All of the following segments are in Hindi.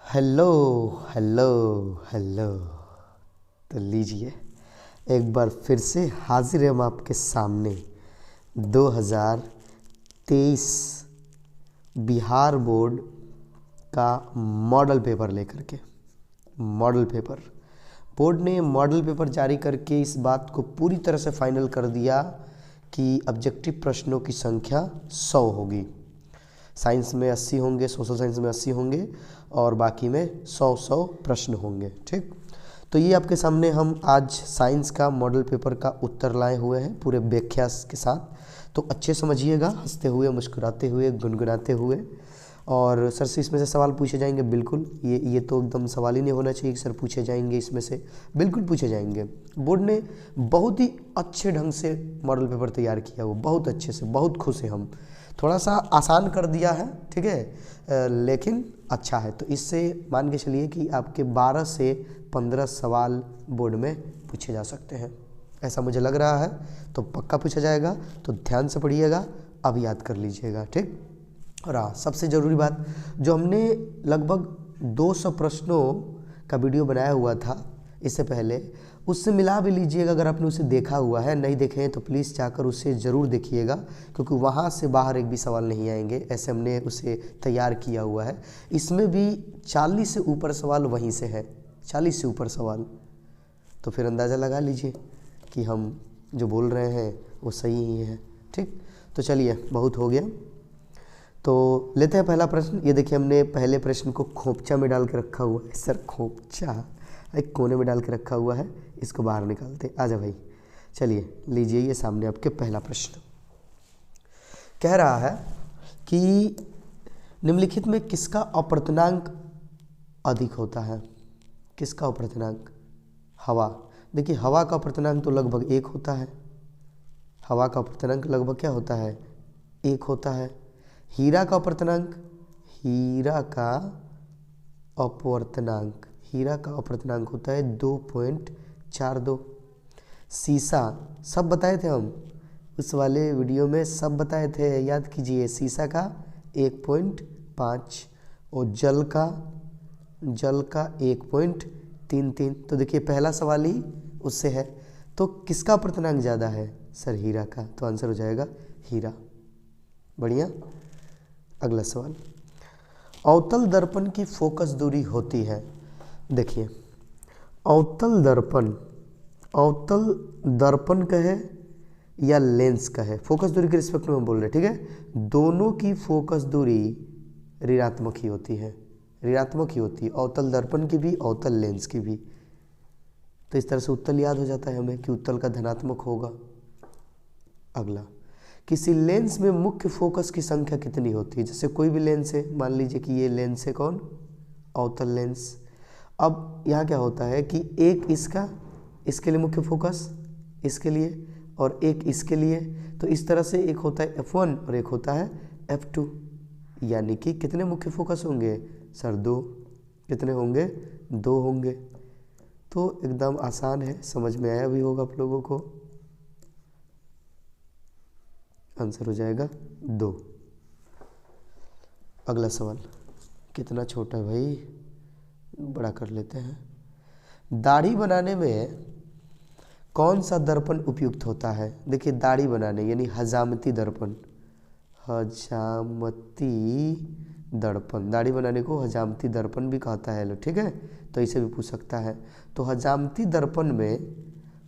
Hello hello hello. तो लीजिए, एक बार फिर से हाजिर हैं हम आपके सामने 2023 बिहार बोर्ड का मॉडल पेपर लेकर के। मॉडल पेपर बोर्ड ने मॉडल पेपर जारी करके इस बात को पूरी तरह से फाइनल कर दिया कि ऑब्जेक्टिव प्रश्नों की संख्या 100 होगी। साइंस में 80 होंगे, सोशल साइंस में 80 होंगे और बाकी में 100 प्रश्न होंगे। ठीक, तो ये आपके सामने हम आज साइंस का मॉडल पेपर का उत्तर लाए हुए हैं पूरे व्याख्या के साथ। तो अच्छे समझिएगा, हंसते हुए, मुस्कुराते हुए, गुनगुनाते हुए। और सर से इसमें से सवाल पूछे जाएंगे, बिल्कुल। ये तो एकदम सवाल ही नहीं होना चाहिए कि सर पूछे जाएंगे इसमें से, बिल्कुल पूछे जाएंगे। बोर्ड ने बहुत ही अच्छे ढंग से मॉडल पेपर तैयार किया, वो बहुत अच्छे से, बहुत खुश हैं हम। थोड़ा सा आसान कर दिया है, ठीक है, लेकिन अच्छा है। तो इससे मान के चलिए कि आपके 12 से 15 सवाल बोर्ड में पूछे जा सकते हैं, ऐसा मुझे लग रहा है। तो पक्का पूछा जाएगा, तो ध्यान से पढ़िएगा, अब याद कर लीजिएगा। ठीक, और हाँ, सबसे ज़रूरी बात, जो हमने लगभग 200 प्रश्नों का वीडियो बनाया हुआ था इससे पहले, उससे मिला भी लीजिएगा। अगर आपने उसे देखा हुआ है, नहीं देखे हैं तो प्लीज़ जाकर उसे ज़रूर देखिएगा, क्योंकि वहाँ से बाहर एक भी सवाल नहीं आएंगे, ऐसे हमने उसे तैयार किया हुआ है। इसमें भी 40 से ऊपर सवाल वहीं से है, 40 से ऊपर सवाल। तो फिर अंदाज़ा लगा लीजिए कि हम जो बोल रहे हैं वो सही ही है। ठीक, तो चलिए, बहुत हो गया, तो लेते हैं पहला प्रश्न। ये देखिए, हमने पहले प्रश्न को खोपचा में डाल के रखा हुआ है। सर खोपचा एक कोने में डाल के रखा हुआ है, इसको बाहर निकालते। आजा भाई, चलिए लीजिए, ये सामने आपके पहला प्रश्न कह रहा है कि निम्नलिखित में किसका अपर्तनांक अधिक होता है। किसका अपर्तनांक? हवा। देखिए, हवा का अपर्तनांक तो लगभग 1 होता है। हवा का अपर्तनांक लगभग क्या होता है? 1 होता है। हीरा का अपर्तनांक, हीरा का अपवर्तनांक, हीरा का अपवर्तनांक होता है 2.42। सीसा, सब बताए थे हम उस वाले वीडियो में, सब बताए थे, याद कीजिए। सीसा का 1.5 और जल का 1.33। तो देखिए, पहला सवाल ही उससे है। तो किसका अपर्तनांक ज़्यादा है? सर हीरा का, तो आंसर हो जाएगा हीरा। बढ़िया। अगला सवाल, अवतल दर्पण की फोकस दूरी होती है। देखिए, अवतल दर्पण का है या लेंस का है, फोकस दूरी के रिस्पेक्ट में हम बोल रहे हैं, ठीक है। दोनों की फोकस दूरी ऋणात्मक ही होती है, ऋणात्मक ही होती है, अवतल दर्पण की भी, अवतल लेंस की भी। तो इस तरह से उत्तल याद हो जाता है हमें कि उत्तल का धनात्मक होगा। अगला, किसी लेंस में मुख्य फोकस की संख्या कितनी होती है? जैसे कोई भी लेंस है, मान लीजिए कि ये लेंस है, कौन? अवतल लेंस। अब यहाँ क्या होता है कि एक इसके लिए मुख्य फोकस, इसके लिए, और एक इसके लिए। तो इस तरह से एक होता है F1 और एक होता है F2, यानी कि कितने मुख्य फोकस होंगे? सर 2। कितने होंगे? 2 होंगे। तो एकदम आसान है, समझ में आया भी होगा आप लोगों को। आंसर हो जाएगा 2। अगला सवाल, कितना छोटा है भाई, बड़ा कर लेते हैं। दाढ़ी बनाने में कौन सा दर्पण उपयुक्त होता है? देखिए, दाढ़ी बनाने यानी हजामती दर्पण, हजामती दर्पण, दाढ़ी बनाने को हजामती दर्पण भी कहता है, ठीक है। तो इसे भी पूछ सकता है। तो हजामती दर्पण में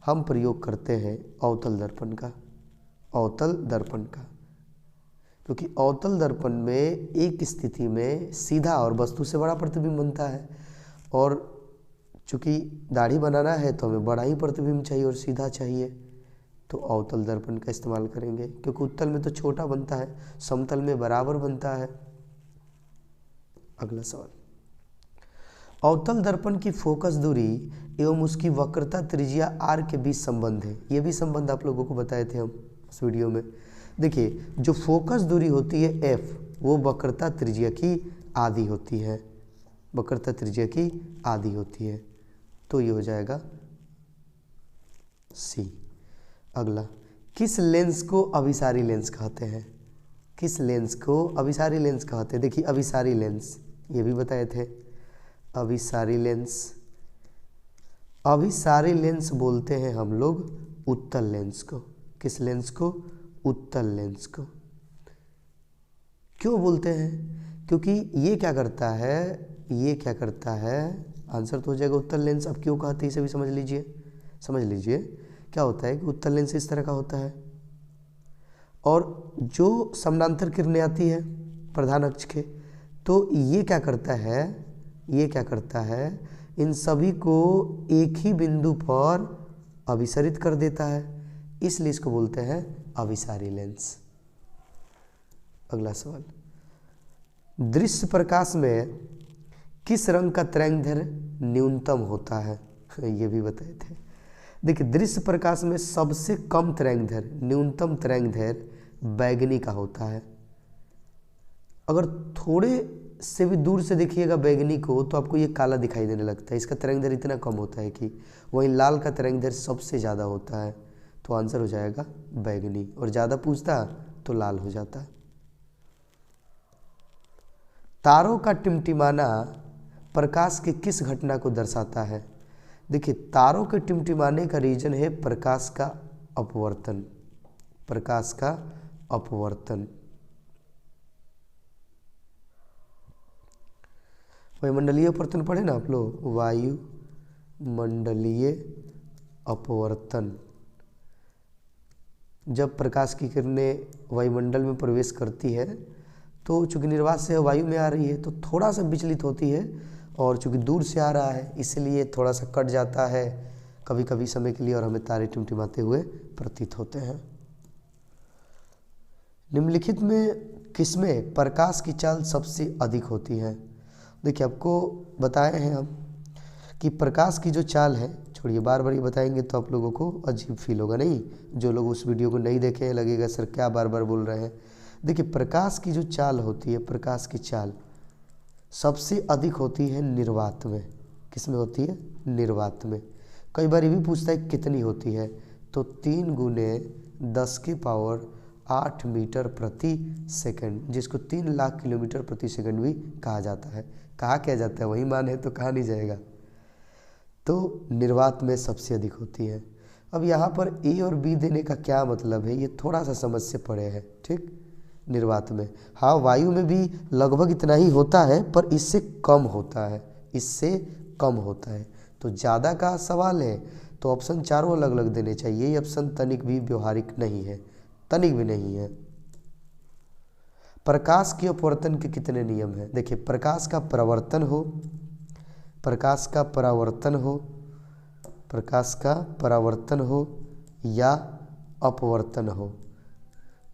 हम प्रयोग करते हैं अवतल दर्पण का, अवतल दर्पण का, क्योंकि अवतल दर्पण में एक स्थिति में सीधा और वस्तु से बड़ा प्रतिबिंब बनता है, और चूँकि दाढ़ी बनाना है तो हमें बड़ा ही प्रतिबिंब चाहिए और सीधा चाहिए, तो अवतल दर्पण का इस्तेमाल करेंगे, क्योंकि उत्तल में तो छोटा बनता है, समतल में बराबर बनता है। अगला सवाल, अवतल दर्पण की फोकस दूरी एवं उसकी वक्रता त्रिज्या r के बीच संबंध है। ये भी संबंध आप लोगों को बताए थे हम इस वीडियो में। देखिए, जो फोकस दूरी होती है f, वो वक्रता त्रिज्या की आधी होती है, वक्रता त्रिज्या की आधी होती है। तो ये हो जाएगा C। अगला, किस लेंस को अभिसारी लेंस कहते हैं? किस लेंस को अभिसारी लेंस कहते हैं? देखिए, अभिसारी लेंस ये भी बताए थे। अभिसारी लेंस। अभिसारी लेंस बोलते हैं हम लोग उत्तल लेंस को। किस लेंस को? उत्तल लेंस को। क्यों बोलते हैं? क्योंकि ये क्या करता है, आंसर तो हो जाएगा उत्तल लेंस। अब क्यों कहते हैं इसे भी समझ लीजिए। क्या होता है कि उत्तल लेंस इस तरह का होता है और जो समानांतर किरणें आती है प्रधान अक्ष के, तो ये क्या करता है, इन सभी को एक ही बिंदु पर अभिसरित कर देता है, इसलिए इसको बोलते हैं अभिसारी लेंस। अगला सवाल, दृश्य प्रकाश में किस रंग का तरंगदैर्घ्य न्यूनतम होता है? ये भी बताए थे। देखिए, दृश्य प्रकाश में सबसे कम तरंगदैर्घ्य, न्यूनतम तरंगदैर्घ्य बैगनी का होता है। अगर थोड़े से भी दूर से देखिएगा बैगनी को तो आपको ये काला दिखाई देने लगता है, इसका तरंगदैर्घ्य इतना कम होता है कि वहीं लाल का तरंगदैर्घ्य सबसे ज़्यादा होता है। तो आंसर हो जाएगा बैगनी, और ज़्यादा पूछता तो लाल हो जाता। तारों का टिमटिमाना प्रकाश की किस घटना को दर्शाता है? देखिए, तारों के टिमटिमाने का रीजन है प्रकाश का अपवर्तन। वायुमंडलीय अपवर्तन पढ़े ना आप लोग, वायुमंडलीय अपवर्तन। जब प्रकाश की किरणें वायुमंडल में प्रवेश करती है तो चूंकि निर्वात से वायु में आ रही है तो थोड़ा सा विचलित होती है, और चूंकि दूर से आ रहा है इसलिए थोड़ा सा कट जाता है कभी कभी समय के लिए, और हमें तारे टिमटिमाते हुए प्रतीत होते हैं। निम्नलिखित में किसमें प्रकाश की चाल सबसे अधिक होती है? देखिए, आपको बताए हैं हम कि प्रकाश की जो चाल है, छोड़िए बार बार ये बताएंगे तो आप लोगों को अजीब फील होगा, नहीं? जो लोग उस वीडियो को नहीं देखे लगेगा सर क्या बार बार बोल रहे हैं। देखिए, प्रकाश की जो चाल होती है, प्रकाश की चाल सबसे अधिक होती है निर्वात में। किस में होती है? निर्वात में। कई बार ये भी पूछता है कितनी होती है, तो 3 × 10⁸ मीटर प्रति सेकंड, जिसको 3 लाख किलोमीटर प्रति सेकंड भी कहा जाता है। कहा क्या जाता है, वही मान है तो कहा नहीं जाएगा। तो निर्वात में सबसे अधिक होती है। अब यहाँ पर ए और बी देने का क्या मतलब है, ये थोड़ा सा समझ से परे है, ठीक? निर्वात में, हाँ, वायु में भी लगभग इतना ही होता है पर इससे कम होता है, तो ज़्यादा का सवाल है तो ऑप्शन चारों अलग अलग देने चाहिए। ये ऑप्शन तनिक भी व्यवहारिक नहीं है, प्रकाश के अपवर्तन के कितने नियम हैं? देखिए, प्रकाश का परावर्तन हो या अपवर्तन हो,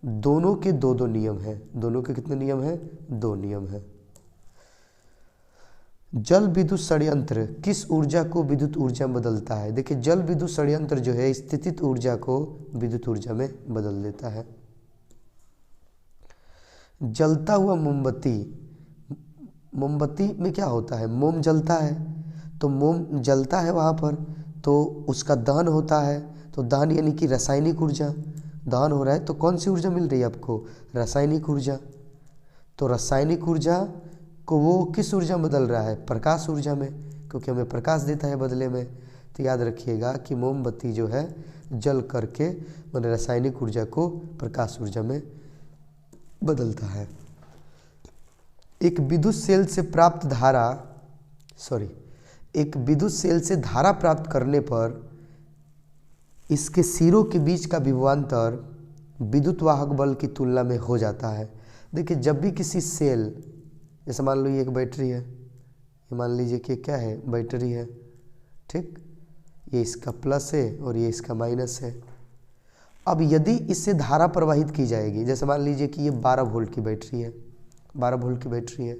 दोनों के दो नियम हैं। दोनों के कितने नियम हैं? 2 नियम हैं। जल विद्युत षड्यंत्र किस ऊर्जा को विद्युत ऊर्जा में बदलता है? देखिए, जल विद्युत षड्यंत्र जो है स्थितिज ऊर्जा को विद्युत ऊर्जा में बदल देता है। जलता हुआ मोमबत्ती में क्या होता है? मोम जलता है, तो मोम जलता है वहाँ पर तो उसका दहन होता है, तो दहन यानी कि रासायनिक ऊर्जा, दहन हो रहा है तो कौन सी ऊर्जा मिल रही है आपको? रासायनिक ऊर्जा। तो रासायनिक ऊर्जा को वो किस ऊर्जा में बदल रहा है? प्रकाश ऊर्जा में, क्योंकि हमें प्रकाश देता है बदले में। तो याद रखिएगा कि मोमबत्ती जो है जल करके मैंने रासायनिक ऊर्जा को प्रकाश ऊर्जा में बदलता है। एक विद्युत सेल से धारा प्राप्त करने पर इसके सिरों के बीच का विभवांतर विद्युत वाहक बल की तुलना में हो जाता है। देखिए, जब भी किसी सेल, जैसे मान लो ये एक बैटरी है, ये मान लीजिए कि क्या है? बैटरी है, ठीक? ये इसका प्लस है और ये इसका माइनस है। अब यदि इससे धारा प्रवाहित की जाएगी, जैसे मान लीजिए कि ये 12 वोल्ट की बैटरी है, 12 वोल्ट की बैटरी है,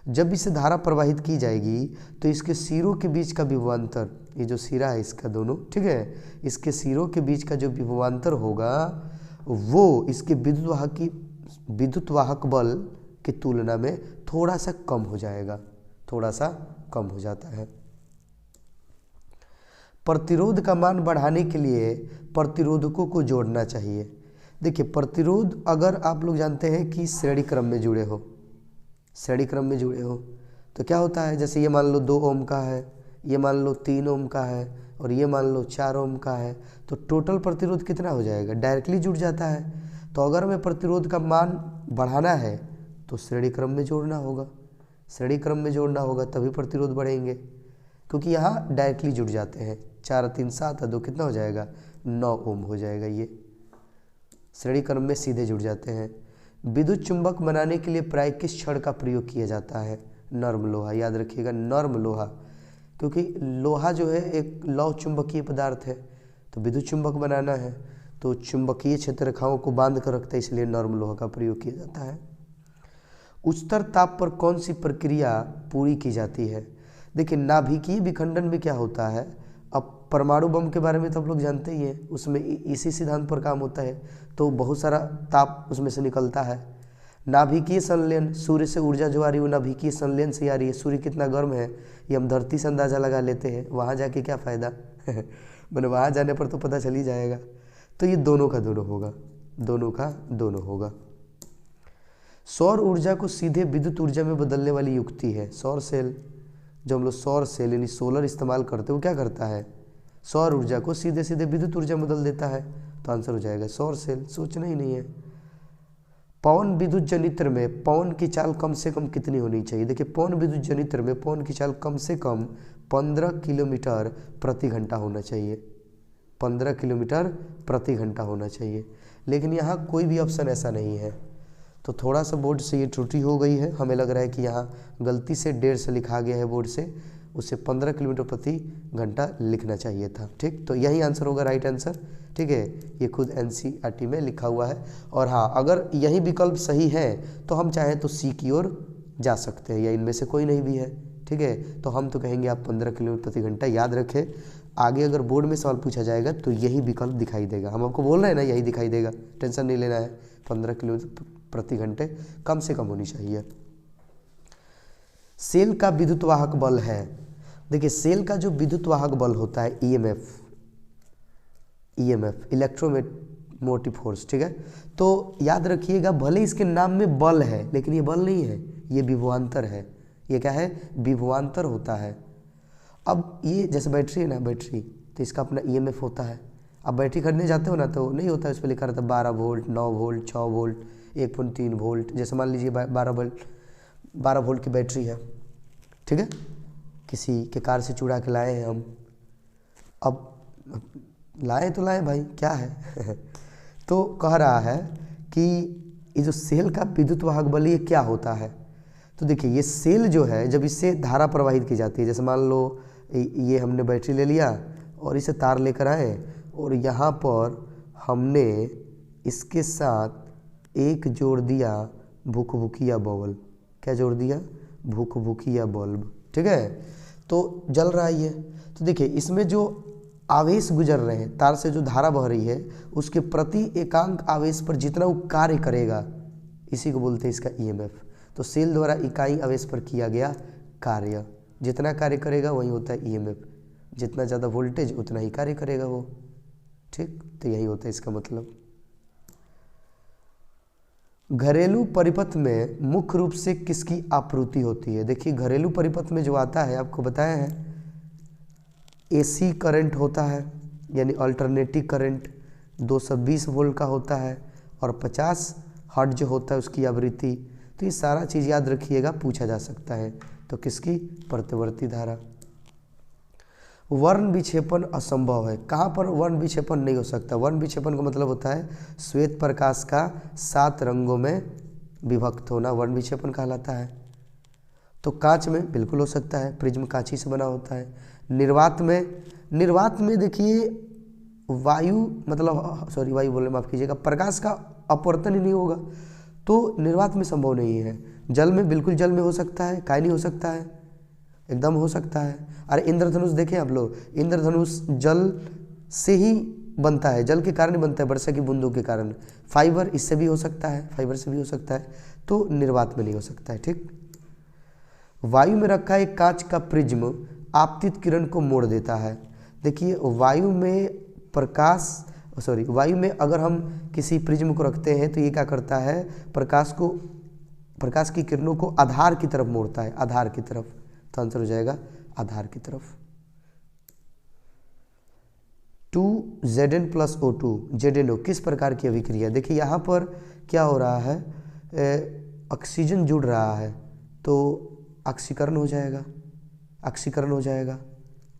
जब इसे धारा प्रवाहित की जाएगी तो इसके सिरों के बीच का विभवांतर, ये जो सिरा है इसका दोनों, ठीक है, इसके सिरों के बीच का जो विभवांतर होगा वो इसके विद्युत वाहक बल की तुलना में थोड़ा सा कम हो जाएगा, थोड़ा सा कम हो जाता है। प्रतिरोध का मान बढ़ाने के लिए प्रतिरोधकों को जोड़ना चाहिए। देखिए, प्रतिरोध अगर आप लोग जानते हैं कि श्रेणी क्रम में जुड़े हो तो क्या होता है, जैसे ये मान लो 2 ओम का है, ये मान लो 3 ओम का है और ये मान लो 4 ओम का है, तो टोटल प्रतिरोध कितना हो जाएगा, डायरेक्टली जुड़ जाता है। तो अगर हमें प्रतिरोध का मान बढ़ाना है तो श्रेणी क्रम में जोड़ना होगा, श्रेणी क्रम में जोड़ना होगा तभी प्रतिरोध बढ़ेंगे, क्योंकि यहाँ डायरेक्टली जुड़ जाते हैं। 4 3 7 2 कितना हो जाएगा, 9 ओम हो जाएगा। ये श्रेणी क्रम में सीधे जुड़ जाते हैं। विद्युत चुंबक बनाने के लिए प्राय किस छड़ का प्रयोग किया जाता है, नर्म लोहा। याद रखिएगा नर्म लोहा, क्योंकि लोहा जो है एक लौह चुंबकीय पदार्थ है, तो विद्युत चुंबक बनाना है तो चुंबकीय क्षेत्र रेखाओं को बांध कर रखता है, इसलिए नर्म लोहा का प्रयोग किया जाता है। उच्चतर ताप पर कौन सी प्रक्रिया पूरी की जाती है। देखिए नाभिकीय विखंडन में क्या होता है, अब परमाणु बम के बारे में तो आप लोग जानते ही हैं, उसमें इसी सिद्धांत पर काम होता है, तो बहुत सारा ताप उसमें से निकलता है। नाभिकीय संलयन, सूर्य से ऊर्जा जो आ रही है वो नाभिकीय संलयन से आ रही है। सूर्य कितना गर्म है ये हम धरती से अंदाज़ा लगा लेते हैं, वहाँ जाके क्या फ़ायदा मैंने वहाँ जाने पर तो पता चल ही जाएगा। तो ये दोनों का दोनों होगा, दोनों का दोनों होगा। सौर ऊर्जा को सीधे विद्युत ऊर्जा में बदलने वाली युक्ति है सौर सेल। जो हम लोग सौर सेल यानी सोलर इस्तेमाल करते हैं वो क्या करता है, सौर ऊर्जा को सीधे सीधे विद्युत ऊर्जा में बदल देता है, तो आंसर हो जाएगा सौर सेल, सोचना ही नहीं है। पवन विद्युत जनित्र में पवन की चाल कम से कम कितनी होनी चाहिए। देखिए पवन विद्युत जनित्र में पवन की चाल कम से कम 15 किलोमीटर प्रति घंटा होना चाहिए, 15 किलोमीटर प्रति घंटा होना चाहिए। लेकिन यहाँ कोई भी ऑप्शन ऐसा नहीं है, तो थोड़ा सा बोर्ड से ये त्रुटि हो गई है। हमें लग रहा है कि यहाँ गलती से 1.5 से लिखा गया है बोर्ड से, उसे 15 किलोमीटर प्रति घंटा लिखना चाहिए था। ठीक, तो यही आंसर होगा राइट आंसर। ठीक है, ये खुद NCERT में लिखा हुआ है। और हाँ, अगर यही विकल्प सही है तो हम चाहें तो C की ओर जा सकते हैं, या इनमें से कोई नहीं भी है। ठीक है, तो हम तो कहेंगे आप 15 किलोमीटर प्रति घंटा। याद रखें आगे अगर बोर्ड में सवाल पूछा जाएगा तो यही विकल्प दिखाई देगा। हम आपको बोल रहे हैं ना, यही दिखाई देगा, टेंशन नहीं लेना है। 15 किलोमीटर प्रति घंटे कम से कम होनी चाहिए। सेल का विद्युत वाहक बल है। देखिए सेल का जो विद्युत वाहक बल होता है EMF इलेक्ट्रोमोटिव फोर्स। ठीक है, तो याद रखिएगा भले इसके नाम में बल है लेकिन ये बल नहीं है, ये विभवांतर है। ये क्या है, विभवांतर होता है। अब ये जैसे बैटरी है ना, बैटरी तो इसका अपना EMF होता है। अब बैटरी खरीदने जाते हो ना तो नहीं होता है, उस पर लिखा रहता है 12 वोल्ट, 9 वोल्ट, 6 वोल्ट, 1.3 वोल्ट। जैसे मान लीजिए 12 वोल्ट की बैटरी है। ठीक है, किसी के कार से चुरा के लाए हैं हम, अब लाए तो लाए भाई, क्या है तो कह रहा है कि ये जो सेल का विद्युत वाहक बल ये क्या होता है। तो देखिए ये सेल जो है जब इससे धारा प्रवाहित की जाती है, जैसे मान लो ये हमने बैटरी ले लिया और इसे तार लेकर आए और यहाँ पर हमने इसके साथ एक जोड़ दिया भुकभुकिया बल्ब। क्या जोड़ दिया, भुकभुकिया बल्ब। ठीक है, तो जल रहा है ये। तो देखिए इसमें जो आवेश गुजर रहे हैं, तार से जो धारा बह रही है उसके प्रति एकांक आवेश पर जितना वो कार्य करेगा इसी को बोलते हैं इसका EMF। तो सेल द्वारा इकाई आवेश पर किया गया कार्य, जितना कार्य करेगा वही होता है EMF। जितना ज़्यादा वोल्टेज उतना ही कार्य करेगा वो। ठीक, तो यही होता है इसका मतलब। घरेलू परिपथ में मुख्य रूप से किसकी आपूर्ति होती है। देखिए घरेलू परिपथ में जो आता है आपको बताया है AC करंट होता है, यानी अल्टरनेटिव करंट 220 वोल्ट का होता है और 50 हर्ट्ज जो होता है उसकी आवृत्ति। तो ये सारा चीज़ याद रखिएगा, पूछा जा सकता है। तो किसकी, प्रतिवर्ती धारा। वर्ण विक्षेपण असंभव है। कहाँ पर वर्ण विक्षेपण नहीं हो सकता। वर्ण विक्षेपण का मतलब होता है श्वेत प्रकाश का 7 रंगों में विभक्त होना, वर्ण विक्षेपण कहलाता है। तो कांच में बिल्कुल हो सकता है, प्रिज्म कांच ही से बना होता है। निर्वात में देखिए वायु वायु बोले माफ़ कीजिएगा, प्रकाश का अपवर्तन ही नहीं होगा, तो निर्वात में संभव नहीं है। जल में बिल्कुल, जल में हो सकता है, काहे नहीं हो सकता है, एकदम हो सकता है। अरे इंद्रधनुष देखें आप लोग, इंद्रधनुष जल से ही बनता है, जल के कारण ही बनता है, वर्षा की बूंदों के कारण। फाइबर इससे भी हो सकता है, फाइबर से भी हो सकता है, तो निर्वात में नहीं हो सकता है। ठीक, वायु में रखा एक कांच का प्रिज्म आपतित किरण को मोड़ देता है। देखिए वायु में अगर हम किसी प्रिज्म को रखते हैं तो ये क्या करता है, प्रकाश को प्रकाश की किरणों को आधार की तरफ मोड़ता है, आधार की तरफ, तो आंसर हो जाएगा आधार की तरफ। 2Zn प्लस O2 ZnO किस प्रकार की अभिक्रिया? देखिए यहाँ पर क्या हो रहा है, ऑक्सीजन जुड़ रहा है तो ऑक्सीकरण हो जाएगा, ऑक्सीकरण हो जाएगा,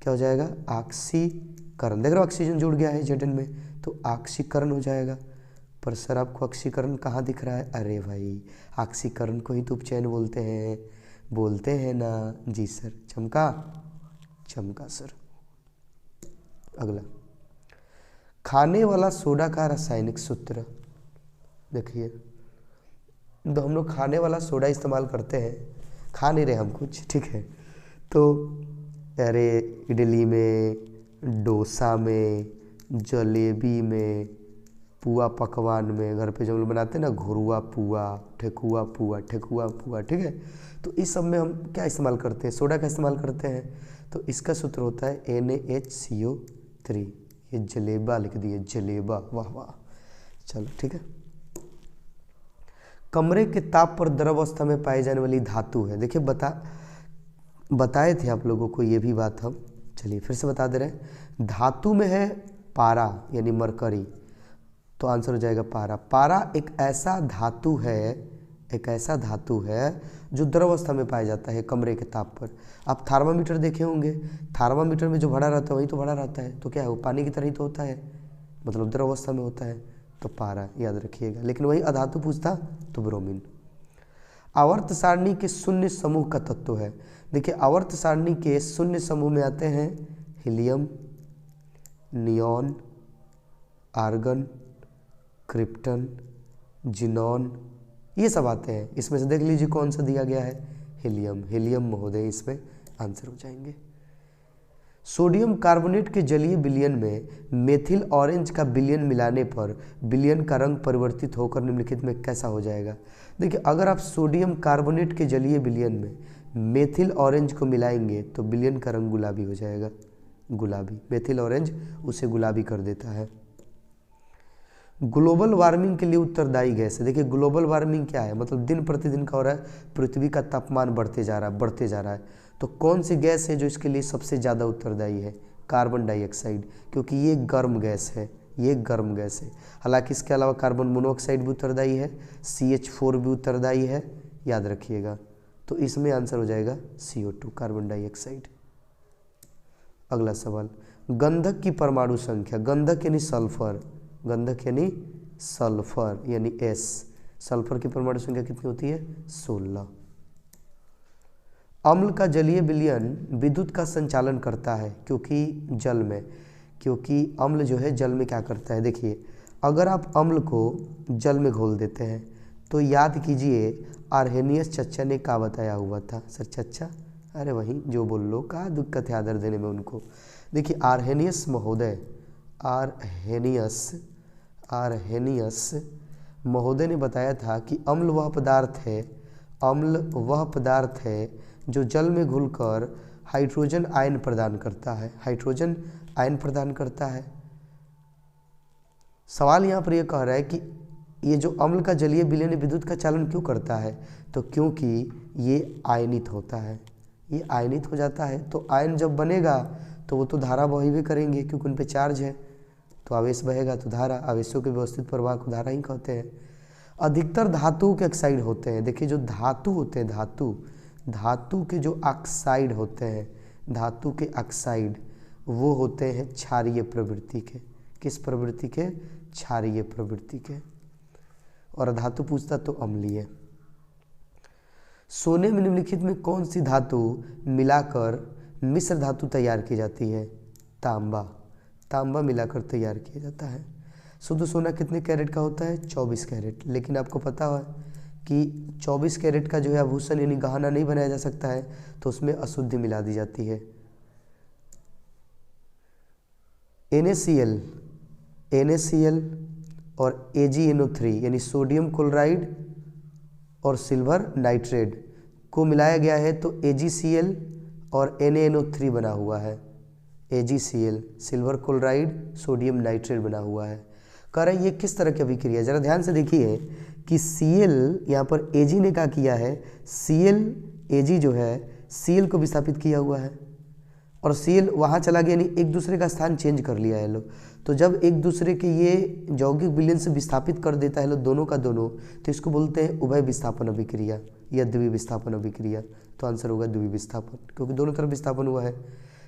क्या हो जाएगा? ऑक्सीकरण। देख रहे हो ऑक्सीजन जुड़ गया है Zn में तो ऑक्सीकरण हो जाएगा। पर सर आपको ऑक्सीकरण कहाँ दिख रहा है? अरे भाई ऑक्सीकरण को ही तो उपचयन बोलते हैं, बोलते हैं ना जी सर। चमका, चमका सर। अगला, खाने वाला सोडा का रासायनिक सूत्र। देखिए तो हम लोग खाने वाला सोडा इस्तेमाल करते हैं, खा नहीं रहे हम कुछ, ठीक है? तो अरे इडली में, डोसा में, जलेबी में, पुआ पकवान में, घर पे जो हम लोग बनाते हैं ना, घुरुआ पुआ, ठेकुआ पुआ, ठेकुआ पुआ, ठीक है? तो इस सब में हम क्या इस्तेमाल करते हैं? सोडा का इस्तेमाल करते हैं। तो इसका सूत्र होता है NaHCO3। ये जलेबा लिख दिए, जलेबा, वाह वाह। चलो ठीक है। कमरे के ताप पर द्रव अवस्था में पाई जाने वाली धातु है। देखिए बताए थे आप लोगों को ये भी बात हम, चलिए फिर से बता दे रहे हैं। धातु में है पारा यानी मरकरी, तो आंसर हो जाएगा पारा। पारा एक ऐसा धातु है, एक ऐसा धातु है जो द्रव अवस्था में पाया जाता है कमरे के ताप पर। आप थर्मामीटर देखे होंगे, थर्मामीटर में जो भरा रहता है वही तो भरा रहता है, तो क्या है वो पानी की तरह ही तो होता है, मतलब द्रव अवस्था में होता है, तो पारा याद रखिएगा। लेकिन वही अधातु पूछता तो ब्रोमीन। आवर्त सारणी के शून्य समूह का तत्व है। देखिए आवर्त सारणी के शून्य समूह में आते हैं helium, neon, argon, krypton, xenon, ये सब आते हैं। इसमें से देख लीजिए कौन सा दिया गया है, हीलियम। हीलियम महोदय इसमें आंसर हो जाएंगे। सोडियम कार्बोनेट के जलीय विलयन में मेथिल ऑरेंज का विलयन मिलाने पर विलयन का रंग परिवर्तित होकर निम्नलिखित में कैसा हो जाएगा? देखिए अगर आप सोडियम कार्बोनेट के जलीय विलयन में मेथिल ऑरेंज को मिलाएंगे तो विलयन का रंग गुलाबी हो जाएगा, गुलाबी। मेथिल ऑरेंज उसे गुलाबी कर देता है। ग्लोबल वार्मिंग के लिए उत्तरदायी गैस है। देखिए ग्लोबल वार्मिंग क्या है, मतलब दिन प्रतिदिन का हो रहा है, पृथ्वी का तापमान बढ़ते जा रहा है, बढ़ते जा रहा है। तो कौन सी गैस है जो इसके लिए सबसे ज़्यादा उत्तरदायी है? कार्बन डाइऑक्साइड, क्योंकि ये गर्म गैस है, ये गर्म गैस है। हालांकि इसके अलावा कार्बन मोनोऑक्साइड भी उत्तरदायी है, CH4 भी उत्तरदायी है, याद रखिएगा। तो इसमें आंसर हो जाएगा CO2, कार्बन डाइऑक्साइड। अगला सवाल, गंधक की परमाणु संख्या। गंधक यानी सल्फर, गंधक यानी सल्फर यानी S। सल्फर की परमाणु संख्या कितनी होती है? 16। अम्ल का जलीय विलयन विद्युत का संचालन करता है, क्योंकि जल में, क्योंकि अम्ल जो है जल में क्या करता है? देखिए अगर आप अम्ल को जल में घोल देते हैं तो याद कीजिए आर्हेनियस चच्चा ने क्या बताया हुआ था? सर चच्चा, अरे वही जो बोल लो, का दिक्कत है आदर देने में उनको। देखिए आर्हेनियस महोदय, आर्हेनियस महोदय ने बताया था कि अम्ल वह पदार्थ है, अम्ल वह पदार्थ है जो जल में घुलकर हाइड्रोजन आयन प्रदान करता है, हाइड्रोजन आयन प्रदान करता है। सवाल यहाँ पर यह कह रहा है कि ये जो अम्ल का जलीय विलयन विद्युत का चालन क्यों करता है? तो क्योंकि ये आयनित होता है, ये आयनित हो जाता है। तो आयन जब बनेगा तो वो तो धारा बही भी करेंगे, क्योंकि उन पे चार्ज है, तो आवेश बहेगा तो धारा, आवेशों के व्यवस्थित प्रवाह को धारा ही कहते हैं। अधिकतर धातुओं के ऑक्साइड होते हैं। देखिए जो धातु होते हैं, धातु के जो ऑक्साइड होते हैं, धातु के ऑक्साइड वो होते हैं क्षारीय प्रवृत्ति के। किस प्रवृत्ति के? क्षारीय प्रवृत्ति के। और धातु पूछता तो अम्लीय। सोने में निम्नलिखित में कौन सी धातु मिलाकर मिश्र धातु तैयार की जाती है? तांबा, तांबा मिलाकर तैयार किया जाता है। शुद्ध सोना कितने कैरेट का होता है? 24 कैरेट। लेकिन आपको पता है कि 24 कैरेट का जो है आभूषण यानी गहना नहीं बनाया जा सकता है, तो उसमें अशुद्धि मिला दी जाती है। NaCl और AgNO3 यानी सोडियम क्लोराइड और सिल्वर नाइट्रेट को मिलाया गया है तो AgCl और NaNO3 बना हुआ है। AgCl silver chloride sodium nitrate बना हुआ है। कह रहे ये किस तरह की अभिक्रिया? जरा ध्यान से देखिए कि Cl यहाँ पर Ag ने क्या किया है, Cl Ag जो है Cl को विस्थापित किया हुआ है और Cl वहाँ चला गया, यानी एक दूसरे का स्थान चेंज कर लिया है लोग। तो जब एक दूसरे के ये यौगिक विलयन से विस्थापित कर देता है लोग दोनों का दोनों, तो इसको बोलते हैं उभय विस्थापन अभिक्रिया या द्वि विस्थापन अभिक्रिया। तो आंसर होगा द्वि विस्थापन, क्योंकि दोनों तरफ विस्थापन हुआ है।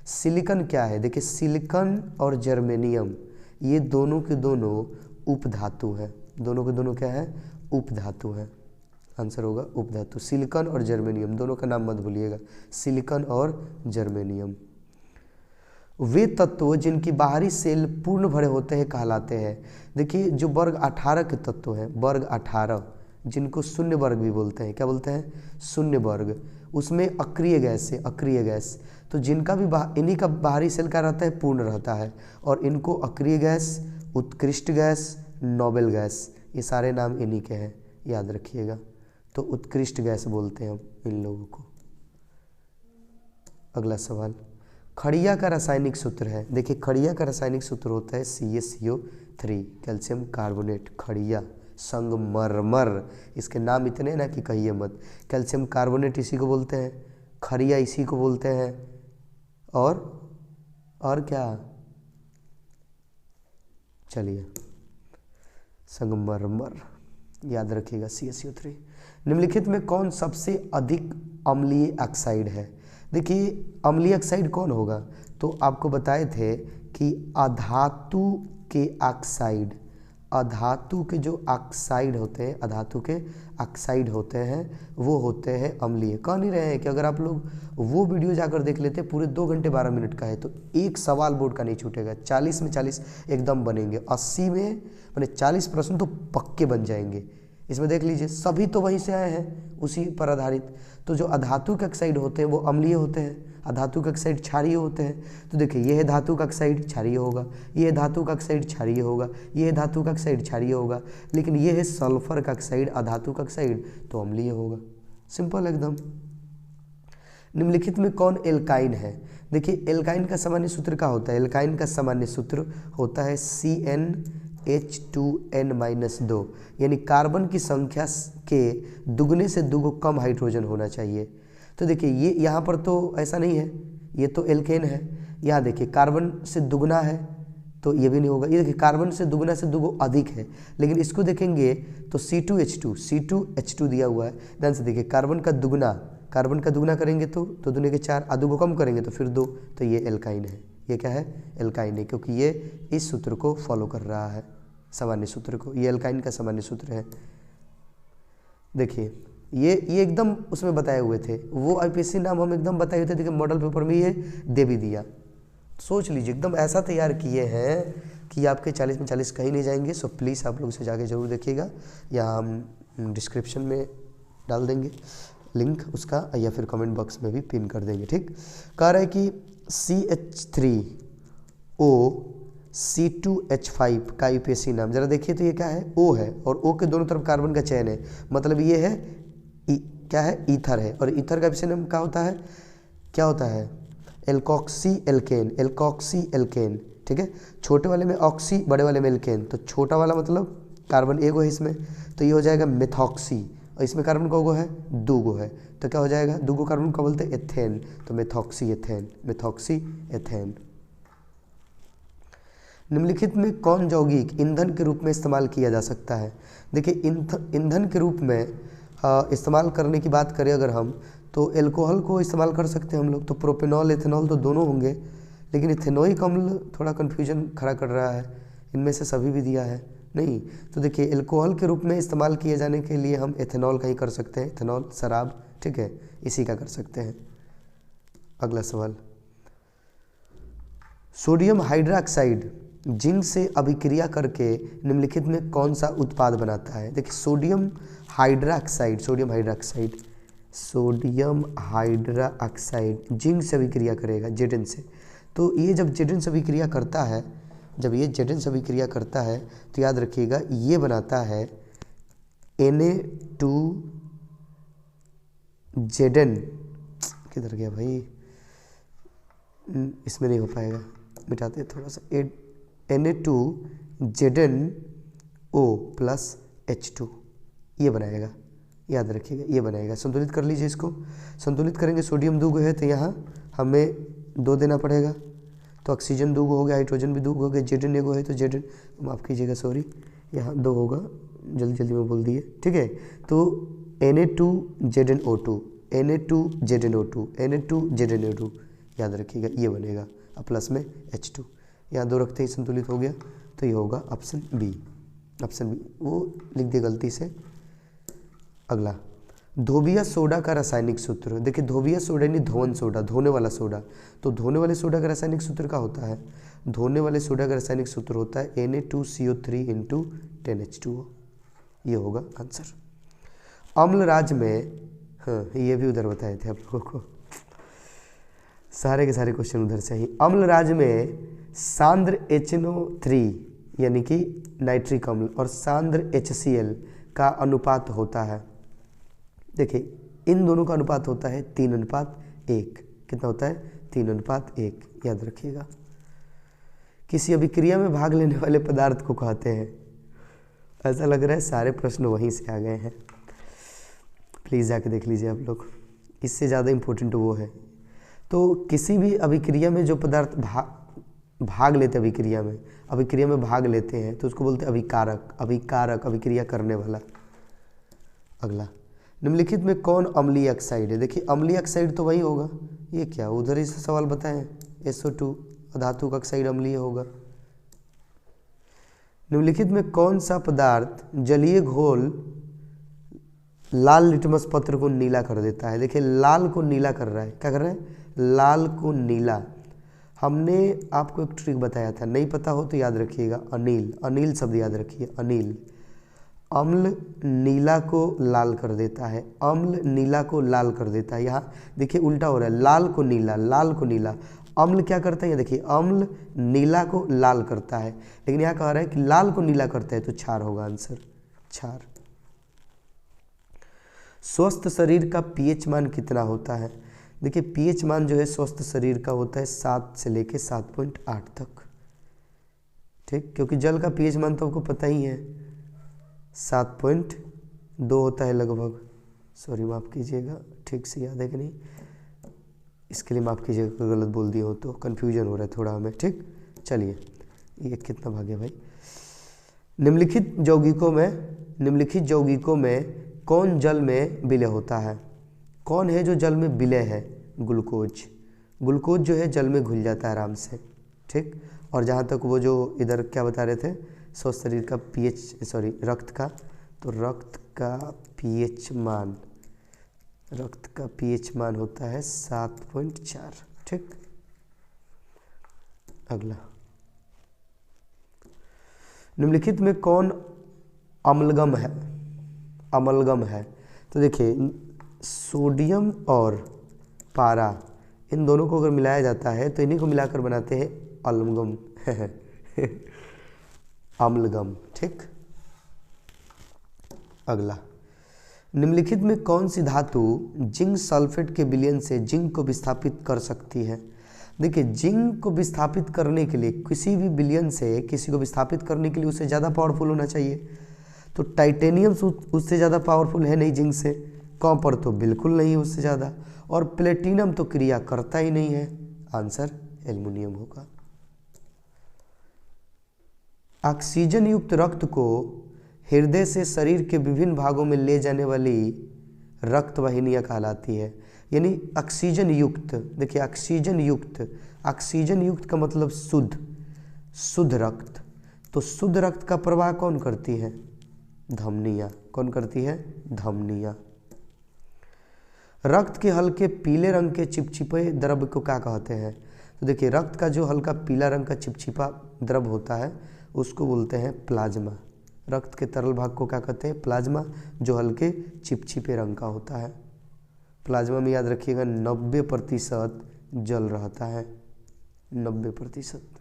सिलिकॉन क्या है, देखिए सिलिकॉन और जर्मेनियम ये दोनों के दोनों उपधातु है, दोनों के दोनों क्या है, उपधातु है। आंसर होगा उपधातु। सिलिकॉन और जर्मेनियम दोनों का नाम मत भूलिएगा, सिलिकॉन और जर्मेनियम। वे तत्व जिनकी बाहरी सेल पूर्ण भरे होते हैं कहलाते हैं। देखिए जो वर्ग 18 के तत्व हैं, वर्ग 18 जिनको शून्य वर्ग भी बोलते हैं, क्या बोलते हैं, शून्य वर्ग, उसमें अक्रिय गैस है, अक्रिय गैस। तो जिनका भी इन्हीं का बाहरी सेल क्या रहता है, पूर्ण रहता है, और इनको अक्रिय गैस, उत्कृष्ट गैस, नोबेल गैस, ये सारे नाम इन्हीं के हैं, याद रखिएगा। तो उत्कृष्ट गैस बोलते हैं हम इन लोगों को। अगला सवाल, खड़िया का रासायनिक सूत्र है। देखिए खड़िया का रासायनिक सूत्र होता है CaCO3, कैल्शियम कार्बोनेट। खड़िया, संगमरमर, इसके नाम इतने ना कि कहिए मत। कैल्शियम कार्बोनेट इसी को बोलते हैं, खड़िया इसी को बोलते हैं, और क्या, चलिए संगमरमर, याद रखिएगा CaCO3। निम्नलिखित में कौन सबसे अधिक अम्लीय ऑक्साइड है। देखिए अम्लीय ऑक्साइड कौन होगा, तो आपको बताए थे कि अधातु के ऑक्साइड, अधातु के जो ऑक्साइड होते हैं, अधातु के ऑक्साइड होते हैं वो होते हैं अम्लीय। कह नहीं रहे हैं कि अगर आप लोग वो वीडियो जाकर देख लेते, पूरे 2 घंटे 12 मिनट का है, तो एक सवाल बोर्ड का नहीं छूटेगा। 40 में 40 एकदम बनेंगे, 80 में मैंने 40 प्रश्न तो पक्के बन जाएंगे। इसमें देख लीजिए सभी तो वहीं से आए हैं, उसी पर आधारित। तो जो अधातु के ऑक्साइड होते हैं वो अम्लीय होते हैं, अधातु का ऑक्साइड क्षारीय होते हैं। तो देखिए ये है धातु का ऑक्साइड, क्षारीय होगा, ये है धातु का ऑक्साइड, क्षारीय होगा, ये है धातु का ऑक्साइड, क्षारीय होगा, लेकिन ये है सल्फर का ऑक्साइड, अधातु का ऑक्साइड, तो अम्लीय होगा। सिंपल एकदम। निम्नलिखित में कौन एल्काइन है। देखिए एल्काइन का सामान्य सूत्र क्या होता है, एल्काइन का सामान्य सूत्र होता है CnH2n-2, यानी कार्बन की संख्या के दुगने से दुगो कम हाइड्रोजन होना चाहिए। तो देखिए ये यहाँ पर तो ऐसा नहीं है, ये तो एल्केन है। यहाँ देखिए कार्बन से दुगना है तो ये भी नहीं होगा। ये देखिए कार्बन से दुगना से दुगो अधिक है, लेकिन इसको देखेंगे तो C2H2 दिया हुआ है। ध्यान से देखिए कार्बन का दुगना करेंगे तो दुने के 4, दुगो कम करेंगे तो फिर 2, तो ये एल्काइन है। ये क्या है, एल्काइन है, क्योंकि ये इस सूत्र को फॉलो कर रहा है, सामान्य सूत्र को। ये एल्काइन का सामान्य सूत्र है। देखिए ये एकदम उसमें बताए हुए थे, वो IPSC नाम हम एकदम बताए हुए थे, देखिए मॉडल पेपर में ये दे भी दिया। सोच लीजिए एकदम ऐसा तैयार किए हैं कि आपके 40 में 40 कहीं नहीं जाएंगे। सो प्लीज़ आप लोग इसे जाके जरूर देखिएगा, या हम डिस्क्रिप्शन में डाल देंगे लिंक उसका, या फिर कमेंट बॉक्स में भी पिन कर देंगे। ठीक, कह रहा है कि CH3O C2H5 का IPSC नाम, जरा देखिए तो ये क्या है, O है, और O के दोनों तरफ कार्बन का चयन है, मतलब ये है क्या है, ईथर है। और ईथर का IPSC नाम क्या होता है, एल्कोक्सी एल्केन। ठीक है, छोटे वाले में ऑक्सी, बड़े वाले में एल्केन। तो छोटा वाला मतलब कार्बन एगो है इसमें, तो ये हो जाएगा मेथॉक्सी, और इसमें कार्बन का गो है, 2 गो है, तो क्या हो जाएगा, 2 गो कार्बन का बोलते हैं एथेन, तो मेथॉक्सी एथेन। निम्नलिखित में कौन यौगिक ईंधन के रूप में इस्तेमाल किया जा सकता है। देखिए ईंधन के रूप में इस्तेमाल करने की बात करें अगर हम, तो एल्कोहल को इस्तेमाल कर सकते हैं हम लोग। तो प्रोपेनॉल एथेनॉल तो दोनों होंगे, लेकिन इथेनोइक अम्ल थोड़ा कन्फ्यूजन खड़ा कर रहा है, इनमें से सभी भी दिया है नहीं। तो देखिए एल्कोहल के रूप में इस्तेमाल किए जाने के लिए हम एथेनॉल का ही कर सकते हैं, एथेनॉल शराब, ठीक है, इसी का कर सकते हैं। अगला सवाल, सोडियम हाइड्रोक्साइड जिंक से अभिक्रिया करके निम्नलिखित में कौन सा उत्पाद बनाता है। देखिए सोडियम हाइड्रोक्साइड जिंक से अभिक्रिया करेगा Zn से। तो ये जब Zn से अभिक्रिया करता है, तो याद रखिएगा ये बनाता है Na2Zn, किधर गया भाई, इसमें नहीं हो पाएगा, मिटाते हैं थोड़ा सा, Na2ZnO + H2, ये बनाएगा, याद रखिएगा ये बनाएगा। संतुलित कर लीजिए इसको, संतुलित करेंगे, सोडियम 2 है तो यहाँ हमें 2 देना पड़ेगा, तो ऑक्सीजन 2 हो गया, हाइड्रोजन भी 2 हो गया, जेडन एगो है तो जेडन, माफ़ कीजिएगा सॉरी, यहाँ 2 होगा, जल्दी जल्दी में बोल दिए, ठीक है। तो Na2ZnO2, Na2ZnO2, Na2ZnO2, याद रखिएगा ये बनेगा, अब प्लस में H2, यहाँ 2 रखते ही संतुलित हो गया, तो ये होगा ऑप्शन बी, ऑप्शन बी, वो लिख दिया गलती से। अगला, धोबिया सोडा का रासायनिक सूत्र। देखिए धोबिया सोडा यानी धोवन सोडा, धोने वाला सोडा, तो धोने वाले सोडा का रासायनिक सूत्र क्या होता है? धोने वाले सोडा का रासायनिक सूत्र होता है Na2CO3 × 10H2O, ये होगा आंसर। अम्लराज में, हाँ ये भी उधर बताए थे आप लोगों को, सारे के सारे क्वेश्चन उधर से ही। अम्लराज में सांद्र HNO3 यानी कि नाइट्रिक अम्ल और सांद्र HCl का अनुपात होता है। देखिए इन दोनों का अनुपात होता है 3:1। कितना होता है? 3:1, याद रखिएगा। किसी अभिक्रिया में भाग लेने वाले पदार्थ को कहते हैं। ऐसा लग रहा है सारे प्रश्न वहीं से आ गए हैं, प्लीज़ जाके देख लीजिए आप लोग, इससे ज़्यादा इम्पोर्टेंट वो है। तो किसी भी अभिक्रिया में जो पदार्थ भाग लेते हैं, अभिक्रिया में भाग लेते हैं, तो उसको बोलते हैं अभिकारक, अभिक्रिया करने वाला। अगला, निम्नलिखित में कौन अम्लीय ऑक्साइड है? देखिए अम्लीय ऑक्साइड तो वही होगा, ये क्या उधर ही से सवाल बताएं, SO2 धातु का ऑक्साइड अम्लीय होगा। निम्नलिखित में कौन सा पदार्थ जलीय घोल लाल लिटमस पत्र को नीला कर देता है? देखिए लाल को नीला कर रहा है, क्या कर रहा है? लाल को नीला। हमने आपको एक ट्रिक बताया था, नहीं पता हो तो याद रखिएगा, अनिल, अनिल शब्द याद रखिए, अनिल। अम्ल नीला को लाल कर देता है, अम्ल नीला को लाल कर देता है। यहाँ देखिए उल्टा हो रहा है, लाल को नीला, लाल को नीला। अम्ल क्या करता है? देखिए अम्ल नीला को लाल करता है, लेकिन यहाँ कह रहा है कि लाल को नीला करता है, तो क्षार होगा आंसर, क्षार। स्वस्थ शरीर का pH मान कितना होता है? देखिए pH मान जो है स्वस्थ शरीर का होता है 7 से लेके 7.8 तक, ठीक, क्योंकि जल का pH मान तो आपको पता ही है 7.2 होता है लगभग, सॉरी माफ़ कीजिएगा, ठीक से याद है कि नहीं, इसके लिए माफ़ कीजिएगा अगर गलत बोल दिया हो तो, कन्फ्यूजन हो रहा है थोड़ा हमें, ठीक। चलिए ये कितना भाग है भाई। निम्नलिखित यौगिकों में कौन जल में विलय होता है? कौन है जो जल में विलय है? ग्लूकोज। ग्लूकोज जो है जल में घुल जाता है आराम से, ठीक। और जहाँ तक वो जो इधर क्या बता रहे थे, स्वस्थ शरीर का रक्त का, तो रक्त का pH मान होता है 7.4, ठीक। अगला, निम्नलिखित में कौन अम्लगम है? तो देखिए सोडियम और पारा, इन दोनों को अगर मिलाया जाता है तो इन्हीं को मिलाकर बनाते हैं अम्लगम अम्लगम, ठीक। अगला, निम्नलिखित में कौन सी धातु जिंक सल्फेट के विलयन से जिंक को विस्थापित कर सकती है? देखिए जिंक को विस्थापित करने के लिए, किसी भी विलयन से किसी को विस्थापित करने के लिए उससे ज़्यादा पावरफुल होना चाहिए, तो टाइटेनियम उससे ज़्यादा पावरफुल है नहीं जिंक से, कॉपर तो बिल्कुल नहीं उससे ज़्यादा, और प्लेटिनम तो क्रिया करता ही नहीं है, आंसर एल्युमिनियम होगा। ऑक्सीजन युक्त रक्त को हृदय से शरीर के विभिन्न भागों में ले जाने वाली रक्त वाहिनियाँ कहलाती है, यानी ऑक्सीजन युक्त। देखिए ऑक्सीजन युक्त का मतलब शुद्ध रक्त, तो शुद्ध रक्त का प्रवाह कौन करती है? धमनियाँ। कौन करती है? धमनियाँ। रक्त के हल्के पीले रंग के चिपचिपे द्रव्य को क्या कहते हैं? तो देखिए रक्त का जो हल्का पीला रंग का चिपचिपा द्रव्य होता है उसको बोलते हैं प्लाज्मा। रक्त के तरल भाग को क्या कहते हैं? प्लाज्मा, जो हल्के चिपचिपे रंग का होता है। प्लाज्मा में याद रखिएगा 90% जल रहता है, 90%।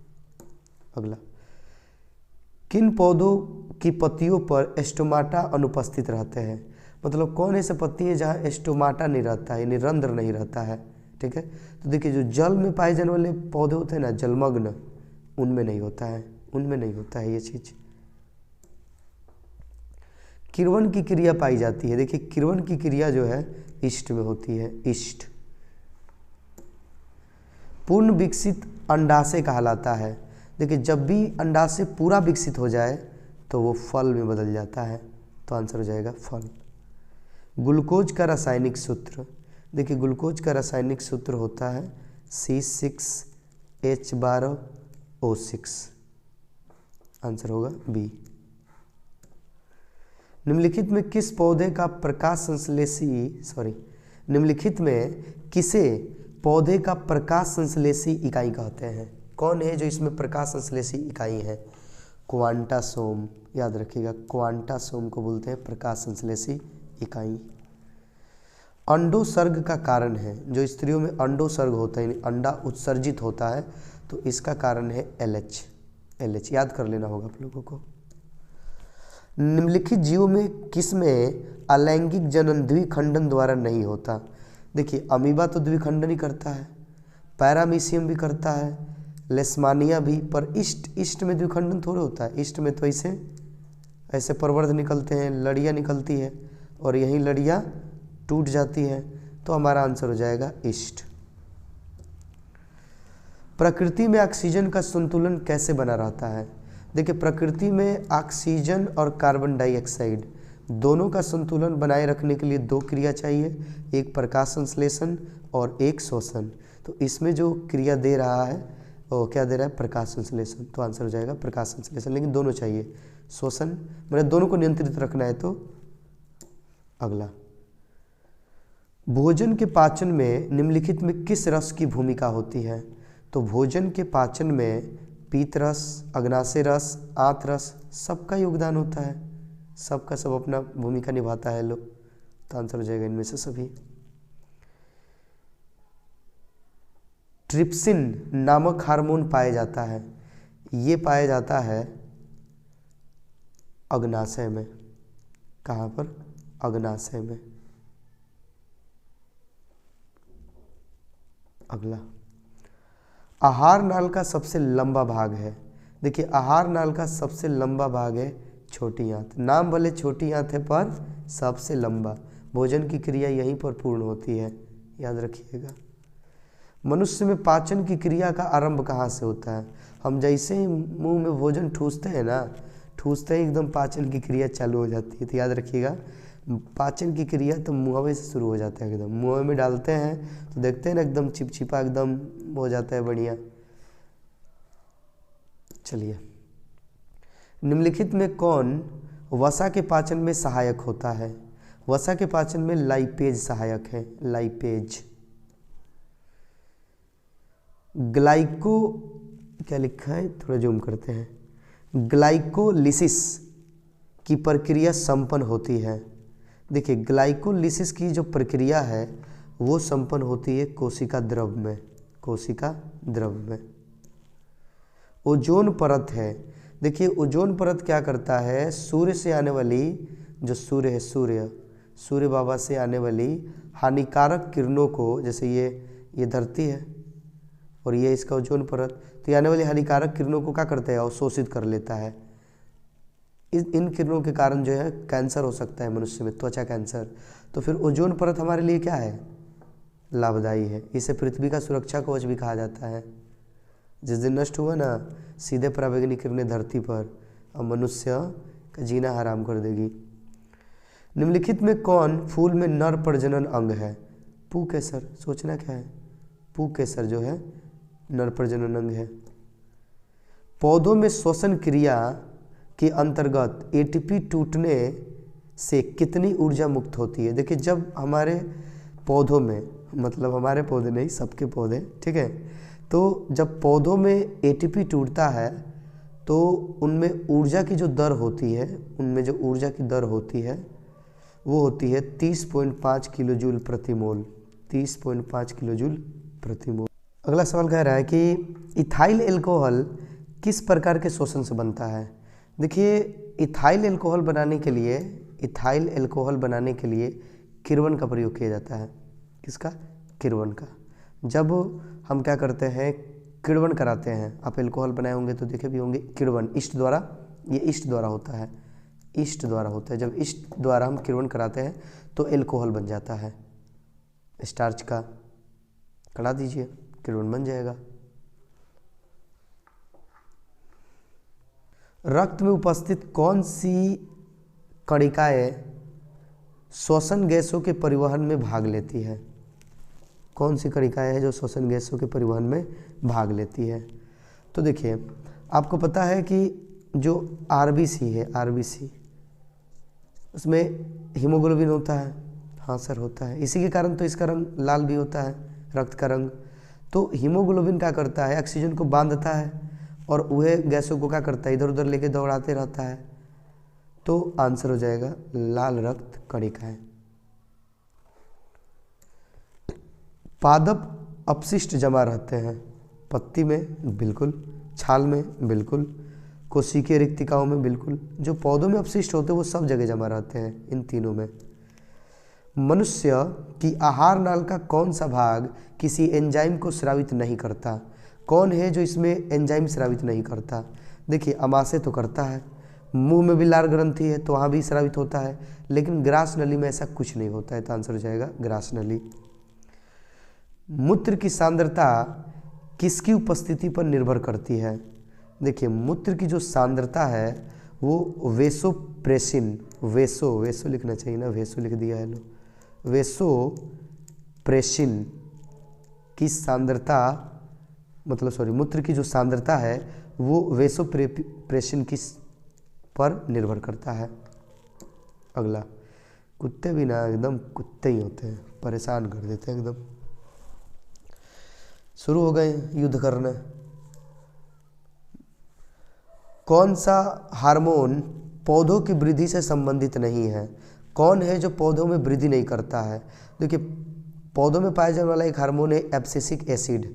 अगला, किन पौधों की पत्तियों पर स्टोमाटा अनुपस्थित रहते हैं? मतलब कौन ऐसे पत्ती है जहाँ स्टोमाटा नहीं रहता है, यानी रंध्र नहीं रहता है, ठीक है। तो देखिए जो जल में पाए जाने वाले पौधे होते हैं ना, जलमग्न, उनमें नहीं होता है ये चीज़। किण्वन की क्रिया पाई जाती है। देखिए किण्वन की क्रिया जो है ईस्ट में होती है, ईस्ट। पूर्ण विकसित अंडाशय कहलाता है। देखिए जब भी अंडाशय पूरा विकसित हो जाए तो वो फल में बदल जाता है, तो आंसर हो जाएगा फल। ग्लूकोज का रासायनिक सूत्र, देखिए ग्लूकोज का रासायनिक सूत्र होता है C6H12O6, आंसर होगा बी। निम्नलिखित में किस पौधे का प्रकाश संश्लेषी निम्नलिखित में किसे पौधे का प्रकाश संश्लेषी इकाई कहते हैं? कौन है जो इसमें प्रकाश संश्लेषी इकाई है? क्वांटासोम, याद रखिएगा क्वांटासोम को बोलते हैं प्रकाश संश्लेषी इकाई। अंडोत्सर्ग का कारण है, जो स्त्रियों में अंडोत्सर्ग होता है, अंडा उत्सर्जित होता है, तो इसका कारण है LH, याद कर लेना होगा आप लोगों को। निम्नलिखित जीवों में किसमें अलैंगिक जनन द्विखंडन द्वारा नहीं होता? देखिए अमीबा तो द्विखंडन ही करता है, पैरामीशियम भी करता है, लेशमानिया भी, पर ईस्ट में द्विखंडन थोड़े होता है। ईस्ट में तो ऐसे प्रवर्ध निकलते हैं, लड़ियाँ निकलती है और यही लड़ियाँ टूट जाती है, तो हमारा आंसर हो जाएगा ईस्ट। प्रकृति में ऑक्सीजन का संतुलन कैसे बना रहता है? देखिए प्रकृति में ऑक्सीजन और कार्बन डाइऑक्साइड दोनों का संतुलन बनाए रखने के लिए दो क्रिया चाहिए, एक प्रकाश संश्लेषण और एक श्वसन। तो इसमें जो क्रिया दे रहा है वो क्या दे रहा है? प्रकाश संश्लेषण, तो आंसर हो जाएगा प्रकाश संश्लेषण। लेकिन दोनों चाहिए, श्वसन मतलब दोनों को नियंत्रित रखना है। तो अगला, भोजन के पाचन में निम्नलिखित में किस रस की भूमिका होती है? तो भोजन के पाचन में पीत रस, अग्नाशय रस, आंत रस, सबका योगदान होता है, सबका सब अपना भूमिका निभाता है लोग, तो आंसर हो जाएगा इनमें से सभी। ट्रिप्सिन नामक हार्मोन पाया जाता है, ये पाया जाता है अग्नाशय में। कहाँ पर? अग्नाशय में। अगला, आहार नाल का सबसे लंबा भाग है। देखिए आहार नाल का सबसे लंबा भाग है छोटी आंत। नाम भले छोटी आंत है पर सबसे लंबा, भोजन की क्रिया यहीं पर पूर्ण होती है, याद रखिएगा। मनुष्य में पाचन की क्रिया का आरंभ कहाँ से होता है? हम जैसे ही मुंह में भोजन ठूसते हैं ना, ठूसते ही एकदम पाचन की क्रिया चालू हो जाती है। तो याद रखिएगा पाचन की क्रिया तो मुंहवे से शुरू हो जाता है, एकदम मुंह में डालते हैं तो देखते हैं ना एकदम चिपचिपा एकदम हो जाता है, बढ़िया। चलिए, निम्नलिखित में कौन वसा के पाचन में सहायक होता है? वसा के पाचन में लाइपेज सहायक है, लाइपेज। ग्लाइको, क्या लिखा है थोड़ा जूम करते हैं, ग्लाइकोलिसिस की प्रक्रिया संपन्न होती है। देखिए ग्लाइकोलिसिस की जो प्रक्रिया है वो संपन्न होती है कोशिका द्रव में, कोशिका द्रव में। ओजोन परत है, देखिए ओजोन परत क्या करता है? सूर्य से आने वाली, जो सूर्य है, सूर्य बाबा से आने वाली हानिकारक किरणों को, जैसे ये धरती है और ये इसका ओजोन परत, तो आने वाली हानिकारक किरणों को क्या करता है? अवशोषित कर लेता है। इन किरणों के कारण जो है कैंसर हो सकता है मनुष्य में, त्वचा कैंसर। तो फिर ओजोन परत हमारे लिए क्या है? लाभदायी है। इसे पृथ्वी का सुरक्षा कवच भी कहा जाता है। जिस दिन नष्ट हुआ ना सीधे पराबैंगनी किरणें धरती पर, और मनुष्य का जीना हराम कर देगी। निम्नलिखित में कौन फूल में नर प्रजनन अंग है? पुंकेसर, सोचना क्या है? पुंकेसर जो है नर प्रजनन अंग है। पौधों में श्वसन क्रिया के अंतर्गत एटीपी टूटने से कितनी ऊर्जा मुक्त होती है? देखिए जब हमारे पौधों में, मतलब हमारे पौधे नहीं सबके पौधे, ठीक है, तो जब पौधों में एटीपी टूटता है तो उनमें ऊर्जा की जो दर होती है, उनमें जो ऊर्जा की दर होती है वो होती है 30.5 किलो जूल प्रति मोल, 30.5 किलो जूल प्रति मोल। अगला सवाल कह रहा है कि इथाइल एल्कोहल किस प्रकार के शोषण से बनता है? देखिए इथाइल एल्कोहल बनाने के लिए किण्वन का प्रयोग किया जाता है। किसका? किण्वन का। जब हम क्या करते हैं, किण्वन कराते हैं, आप एल्कोहल बनाए होंगे तो देखे भी होंगे, किण्वन ईस्ट द्वारा, ये ईस्ट द्वारा होता है ईस्ट द्वारा होता है। जब ईस्ट द्वारा हम किण्वन कराते हैं तो एल्कोहल बन जाता है। स्टार्च का करा दीजिए, किण्वन बन जाएगा। रक्त में उपस्थित कौन सी कणिकाएं श्वसन गैसों के परिवहन में भाग लेती है? कौन सी कणिकाएं हैं जो श्वसन गैसों के परिवहन में भाग लेती है? तो देखिए, आपको पता है कि जो आरबीसी है, आरबीसी, उसमें हीमोग्लोबिन होता है। हाँ सर, होता है। इसी के कारण तो इसका रंग लाल भी होता है, रक्त का रंग। तो हीमोग्लोबिन क्या करता है? ऑक्सीजन को बांधता है और वह गैसों को क्या करता है? इधर उधर लेके दौड़ाते रहता है। तो आंसर हो जाएगा लाल रक्त कणिकाएं। पादप अपशिष्ट जमा रहते हैं पत्ती में, बिल्कुल। छाल में, बिल्कुल। कोशिकीय रिक्तिकाओं में, बिल्कुल। जो पौधों में अपशिष्ट होते हैं वो सब जगह जमा रहते हैं, इन तीनों में। मनुष्य की आहार नाल का कौन सा भाग किसी एंजाइम को स्रावित नहीं करता? कौन है जो इसमें एंजाइम स्रावित नहीं करता? देखिए, आमाशय तो करता है, मुंह में भी लार ग्रंथि है तो वहाँ भी स्रावित होता है, लेकिन ग्रास नली में ऐसा कुछ नहीं होता है। तो आंसर हो जाएगा ग्रास नली। मूत्र की सांद्रता किसकी उपस्थिति पर निर्भर करती है? देखिए, मूत्र की जो सांद्रता है वो वेसोप्रेसिन, वेसो लिखना चाहिए ना, वेसो लिख दिया है लो। वेसोप्रेसिन की सांद्रता, मतलब सॉरी, मूत्र की जो सांद्रता है वो वेसोप्रेसिन की पर निर्भर करता है। अगला, कुत्ते भी ना एकदम कुत्ते ही होते हैं, परेशान कर देते हैं एकदम। शुरू हो गए युद्ध करना। कौन सा हार्मोन पौधों की वृद्धि से संबंधित नहीं है? कौन है जो पौधों में वृद्धि नहीं करता है? देखिए, पौधों में पाया जाने वाला एक हार्मोन है एब्सिसिक एसिड,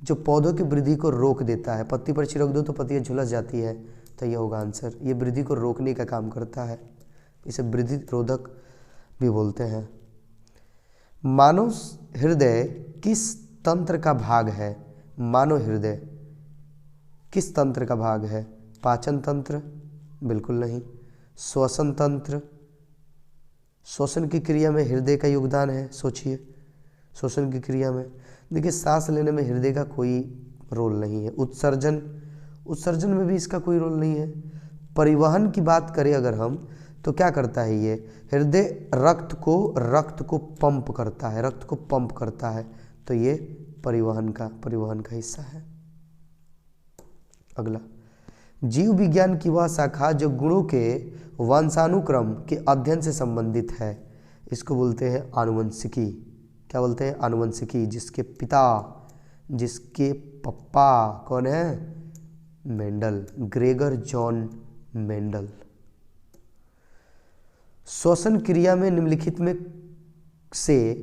जो पौधों की वृद्धि को रोक देता है। पत्ती पर छिड़क दो तो पत्तियाँ झुलस जाती है, तो ये होगा आंसर। ये वृद्धि को रोकने का काम करता है, इसे वृद्धि रोधक भी बोलते हैं। मानव हृदय किस तंत्र का भाग है? मानव हृदय किस तंत्र का भाग है? पाचन तंत्र? बिल्कुल नहीं। श्वसन तंत्र? श्वसन की क्रिया में हृदय का योगदान है, सोचिए। श्वसन की क्रिया में देखिए, सांस लेने में हृदय का कोई रोल नहीं है। उत्सर्जन में भी इसका कोई रोल नहीं है। परिवहन की बात करें अगर हम, तो क्या करता है ये? हृदय रक्त को पंप करता है, रक्त को पंप करता है, तो ये परिवहन का हिस्सा है। अगला, जीव विज्ञान की वह शाखा जो गुणों के वंशानुक्रम के अध्ययन से संबंधित है, इसको बोलते हैं आनुवंशिकी। क्या बोलते हैं? आनुवंशिकी। जिसके पप्पा कौन है? Mendel, Gregor John Mendel. श्वसन क्रिया में निम्नलिखित में से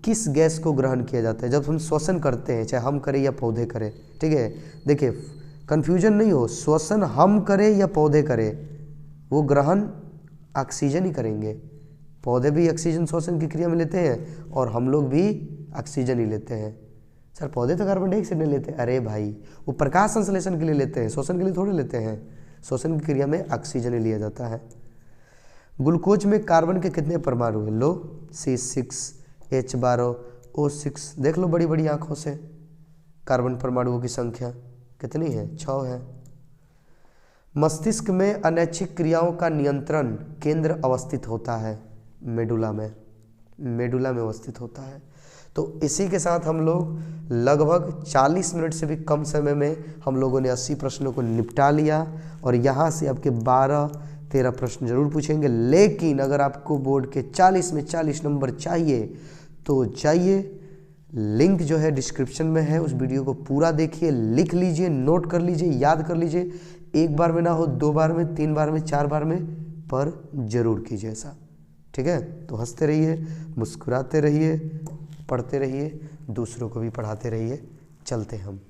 किस गैस को ग्रहण किया जाता है? जब हम श्वसन करते हैं, चाहे हम करें या पौधे करें, ठीक है, देखिए कंफ्यूजन नहीं हो, श्वसन हम करें या पौधे करें, वो ग्रहण ऑक्सीजन ही करेंगे। पौधे भी ऑक्सीजन श्वसन की क्रिया में लेते हैं और हम लोग भी ऑक्सीजन ही लेते हैं। सर, पौधे तो कार्बन डाइऑक्साइड नहीं लेते। अरे भाई, वो प्रकाश संश्लेषण के लिए लेते हैं, श्वसन के लिए थोड़े लेते हैं। श्वसन की क्रिया में ऑक्सीजन ही लिया जाता है। ग्लूकोज में कार्बन के कितने परमाणु हैं? लो, C6H12 O6, देख लो बड़ी बड़ी आंखों से। कार्बन परमाणुओं की संख्या कितनी है? 6 है। मस्तिष्क में अनैच्छिक क्रियाओं का नियंत्रण केंद्र अवस्थित होता है मेडुला में अवस्थित होता है। तो इसी के साथ हम लोग लगभग 40 मिनट से भी कम समय में हम लोगों ने 80 प्रश्नों को निपटा लिया, और यहाँ से आपके 12-13 प्रश्न जरूर पूछेंगे। लेकिन अगर आपको बोर्ड के 40 में 40 नंबर चाहिए तो जाइए, लिंक जो है डिस्क्रिप्शन में है, उस वीडियो को पूरा देखिए, लिख लीजिए, नोट कर लीजिए, याद कर लीजिए। एक बार में ना हो, 2 बार में, 3 बार में, 4 बार में, पर जरूर कीजिए ऐसा, ठीक है। तो हंसते रहिए, मुस्कुराते रहिए, पढ़ते रहिए, दूसरों को भी पढ़ाते रहिए। चलते हम।